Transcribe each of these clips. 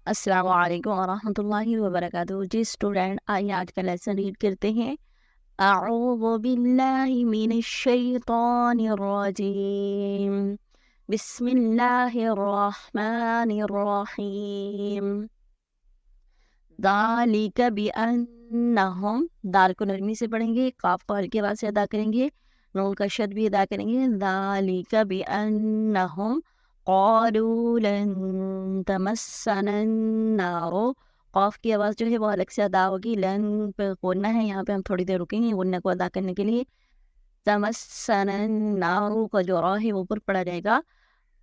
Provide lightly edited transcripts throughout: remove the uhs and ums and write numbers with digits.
السلام علیکم ورحمۃ اللہ وبرکاتہ۔ جی اسٹوڈینٹ، آئیے آج کا لیسن ریڈ کرتے ہیں۔ اعوذ باللہ من الشیطان الرجیم، بسم اللہ الرحمن الرحیم۔ ذالک بانہم، دال کو نرمی سے پڑھیں گے، قاف کو ہلکی آواز سے ادا کریں گے، نون کا شد بھی ادا کریں گے۔ ذالک بانہم قالوا لن تمسنا النار، قاف کی آواز جو ہے وہ الگ سے ادا ہوگی، لن پہ غنہ ہے، یہاں پہ ہم تھوڑی دیر رکیں گے غنہ کو ادا کرنے کے لیے۔ تمسنا النار کا جو را ہے وہ اوپر پڑا جائے گا۔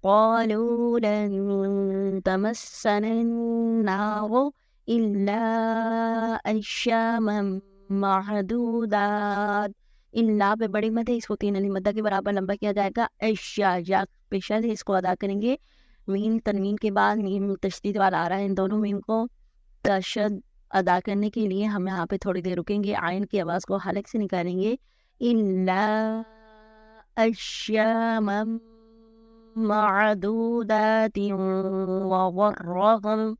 قالوا لن تمسنا النار الا ایاما معدودات، الا پہ بڑی مد ہے، اس کو تین علی مدہ کے برابر لمبا کیا جائے گا۔ اشیا، یا پیشد ہے، اس کو ادا کریں گے۔ میم تنوین کے بعد میم تشدید والا آ رہا ہے، ان دونوں میم کو تشد ادا کرنے کے لیے ہم یہاں پہ تھوڑی دیر رکیں گے، آئین کی آواز کو حلق سے نکالیں گے۔ الا ایاما معدودات وغرہم،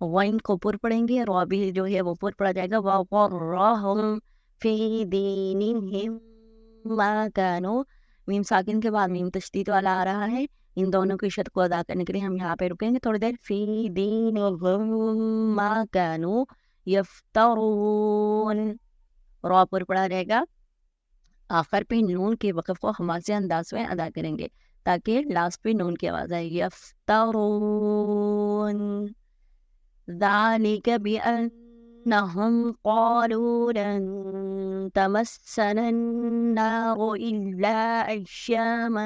غین کو پر پڑھیں گے، را بھی جو ہے وہ پر پڑھا جائے گا۔ وغرہم فی دینہم ما کانوا، میم ساکن کے بعد میم تشدید والا آ رہا ہے، ان دونوں کی شد کو ادا کرنے کے لیے ہم یہاں پہ رکیں گے تھوڑی دیر۔ فی دینہم ما کانوا یفترون، را پر پڑھا جائے گا۔ آخر پہ نون کے وقف کو حماسے انداز میں ادا کریں گے تاکہ لاسٹ پہ نون کی آواز آئے۔ یفترون، ذالک بأنہم قالوا لن تمسنا النار الا ایاما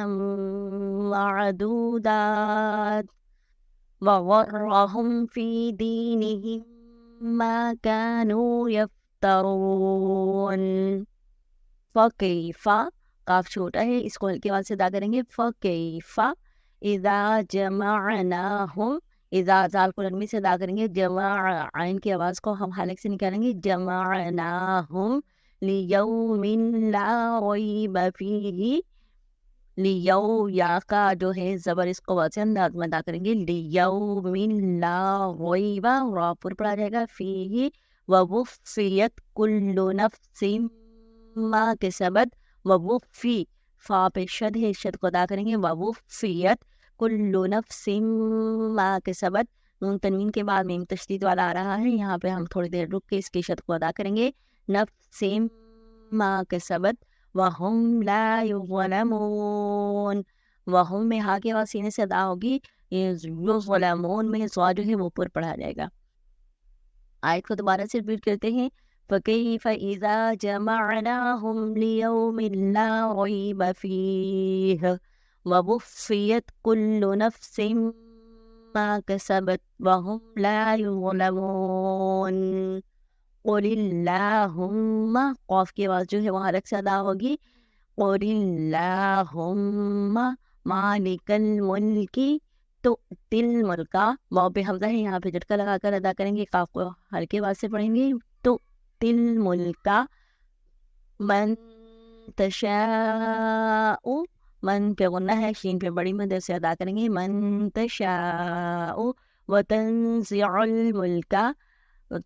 معدودات وغرہم فی دینہم ما کانوا یفترون۔ فکیفا، قاف چھوٹا ہے، اس کو ہلکی آواز سے ادا کریں گے۔ فکیفا اذا جمعناہم، اذا زال کو نرمی سے ادا کریں گے، جمع عین کی آواز کو ہم حلق سے نکالیں گے۔ جمعناہم لیوم لا ریب فیہ، لیو، یا کا جو ہے زبر، اس کو واضح انداز میں ادا کریں گے۔ لیوم لا ریب، را پر پڑھا جائے گا، فیہ ووفیت کل نفس ما کسبت، ووفی، فا پہ شد ہے، شد کو ادا کریں گے۔ ووفیت کل نفس ما کسبت، نون تنوین کے بعد میم تشدید والا آ رہا ہے، یہاں پہ ہم تھوڑی دیر رک کے اس کی شد کو ادا کریں گے۔ نفس ما کسبت وہم لا یظلمون، وہم میں ہا کی آواز سینے سے ادا ہوگی، یظلمون میں ضا جو ہے وہ پر پڑھا جائے گا۔ آیت کو دوبارہ سے ریپیٹ کرتے ہیں۔ فَكَيْفَ إِذَا جَمَعْنَاهُمْ لِيَوْمٍ لَا رَيْبَ فِيهِ وَوُفِّيَتْ كُلُّ نَفْسٍ مَا كَسَبَتْ وَهُمْ لَا يُظْلَمُونَ۔ قُلِ اللَّهُمَّ، قاف کی آواز جو ہے وہ حلق سے ادا ہوگی۔ قُلِ اللَّهُمَّ مَالِكَ الْمُلْكِ تُؤْتِي الْمُلْكَ، واو پہ حمزہ ہے، یہاں پہ جھٹکا لگا کر ادا کریں گے، قاف کو ہلکے آواز سے پڑھیں گے۔ تُؤْتِي الْمُلْكَ من تشاء، من پہ غنہ ہے، شین پہ بڑی مد سے ادا کریں گے۔ من تشاء وتنزع الملک،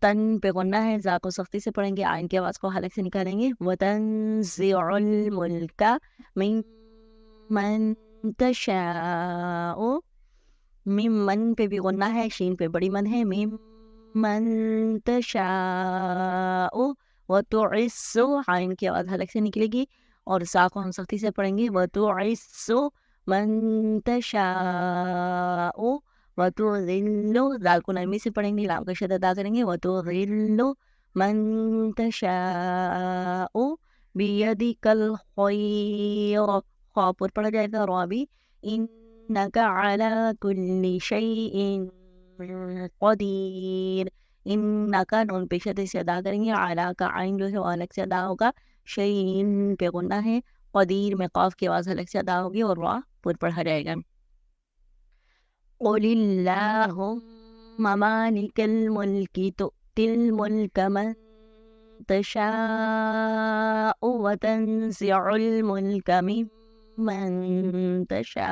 تن پہ غنہ ہے، زا کو سختی سے پڑھیں گے، آئین کی آواز کو حلق سے نکالیں گے۔ وتنزع الملک من تشاء، میم من پہ بھی غنہ ہے، شین پہ بڑی مد ہے، میم من تشاء وتعز، عین کی آواز حلق سے نکلے گی اور سا کو ہم سختی سے پڑھیں گے۔ وتعز من تشاء وتذل، زال کو نرمی سے پڑھیں گے، لام کا شد ادا کریں گے۔ وتذل من تشاء بیدک الخیر، خا پر پڑھا جائے گا، را بھی۔ انک علی کل شیء قدیر، انکا نون پہ شد سے ادا کریں گے، علا کا عین جو ہے وہ الگ سے ادا ہوگا، شیئن پہ غنہ ہے، قدیر میں قاف کی آواز الگ سے ادا ہوگی اور را پر پڑھا جائے گا۔ قل اللہم مالک الملک تؤتی الملک من تشاء وتنزع الملک ممن تشاء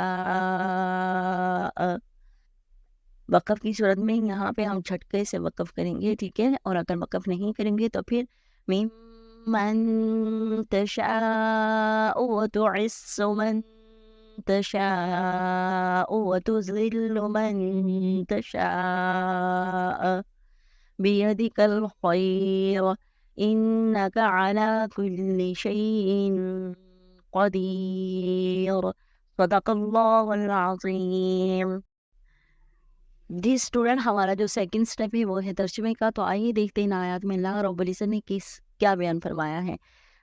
وقف کی صورت میں یہاں پہ ہم جھٹکے سے وقف کریں گے، ٹھیک ہے، اور اگر وقف نہیں کریں گے تو پھر ممن تشاء وتعز من تشاء وتذل من تشاء بيدك الخير إنك على كل شيء قدير صدق اللہ العظیم۔ جی اسٹوڈنٹ، ہمارا جو سیکنڈ اسٹیپ ہے وہ ہے ترجمے کا، تو آئیے دیکھتے ہیں آیات میں اللہ رب العزت نے کیا بیان فرمایا ہے۔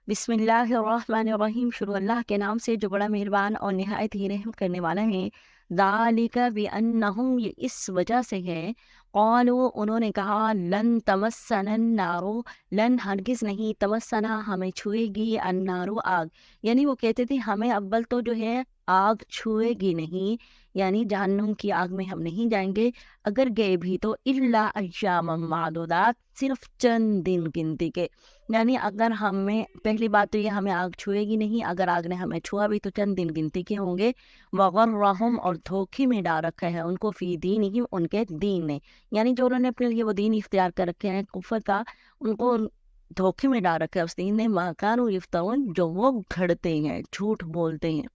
بسم اللہ الرحمن الرحیم، شروع اللہ کے نام سے جو بڑا مہربان اور نہایت ہی رحم کرنے والا ہے۔ ذالک بأنہم، یہ اس وجہ سے ہے، قالوا انہوں نے کہا، لن تمسنا النار، لن ہرگز نہیں، تمسنا ہمیں چھوئے گی، النار آگ، یعنی وہ کہتے تھے ہمیں اول تو جو ہے آگ چھوئے گی نہیں، یعنی جہنم کی آگ میں ہم نہیں جائیں گے، اگر گئے بھی تو الا ایاما معدودات، صرف چند دن گنتی کے، یعنی اگر ہمیں، پہلی بات تو یہ ہمیں آگ چھوئے گی نہیں، اگر آگ نے ہمیں چھوا بھی تو چند دن گنتی کے ہوں گے۔ وغرہم، اور دھوکے میں ڈال رکھا ہے ان کو، فی دینہم، ان کے دین نے، یعنی جو انہوں نے اپنے لیے وہ دین اختیار کر رکھے ہیں کفر کا، ان کو دھوکے میں ڈال رکھا ہے اس دین نے، ما کانوا یفترون، جو وہ گھڑتے ہیں، جھوٹ بولتے ہیں۔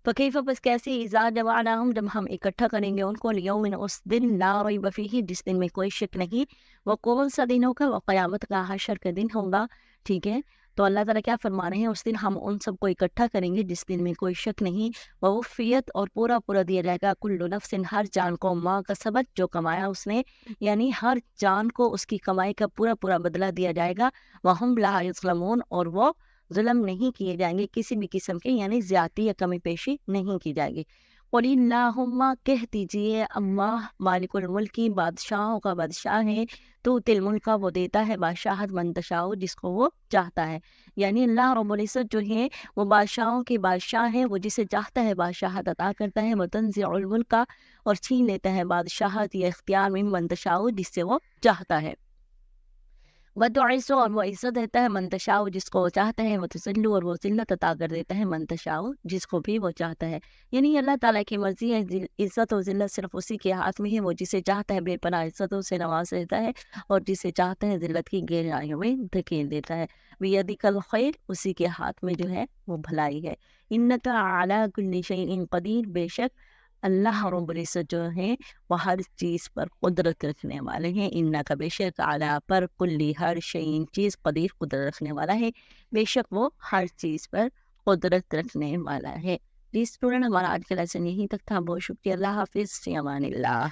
فکیف، بس کیسے، اذا جمعناہم، جب ہم اکٹھا کریں گے ان کو، لیوم، اس دن، لا ریب فیہ، جس دن میں کوئی شک نہیں، وہ کون سا دن ہوگا، وہ قیامت کا، حشر کا دن ہوگا، ٹھیک ہے۔ تو اللہ تعالیٰ کیا فرما رہے ہیں، اس دن ہم ان سب کو اکٹھا کریں گے جس دن میں کوئی شک نہیں، ووفیت، اور پورا پورا دیا جائے گا، کل نفس، ہر جان کو، ما کسبت، جو کمایا اس نے، یعنی ہر جان کو اس کی کمائی کا پورا پورا بدلہ دیا جائے گا، وہم لا یظلمون، اور وہ ظلم نہیں کیے جائیں گے کسی بھی قسم کے، یعنی زیادتی یا کمی پیشی نہیں کی جائے گی۔ قل اللہم، کہہ دیجئے، اللہ مالک الملک، بادشاہوں کا بادشاہ ہے، تو تل ملک، وہ دیتا ہے بادشاہت، من تشاء، جس کو وہ چاہتا ہے، یعنی اللہ رب العزت جو ہے وہ بادشاہوں کے بادشاہ ہے، وہ جسے چاہتا ہے بادشاہت عطا کرتا ہے، وتنزع الملک، اور چھین لیتا ہے بادشاہت یا اختیار، من تشاء، جس سے وہ چاہتا ہے، وتعز، اور وہ عزت دیتا ہے، من تشاء، جس کو وہ چاہتا ہے، وتذل، اور وہ ذلت عطا کر دیتا ہے، من تشاء، جس کو بھی وہ چاہتا ہے، یعنی اللہ تعالیٰ کی مرضی ہے، عزت و ذلت صرف اسی کے ہاتھ میں ہے، وہ جسے چاہتا ہے بے پناہ عزتوں سے نواز دیتا ہے، اور جسے چاہتا ہے ذلت کی گہرائیوں میں دھکیل دیتا ہے۔ بیدک الخیر، اسی کے ہاتھ میں جو ہے وہ بھلائی ہے۔ انک علی کل شیء قدیر، بے شک اللہ رب العزت جو ہے وہ ہر چیز پر قدرت رکھنے والے ہیں، انہ کا، بے شک، اعلیٰ پر، کلی، ہر شیء، چیز، قدیر، قدرت رکھنے والا ہے، بے شک وہ ہر چیز پر قدرت رکھنے والا ہے۔ جی اسٹوڈنٹ، ہمارا آج کا لیسن یہیں تک تھا، بہت شکریہ، اللہ حافظ، فی امان اللہ۔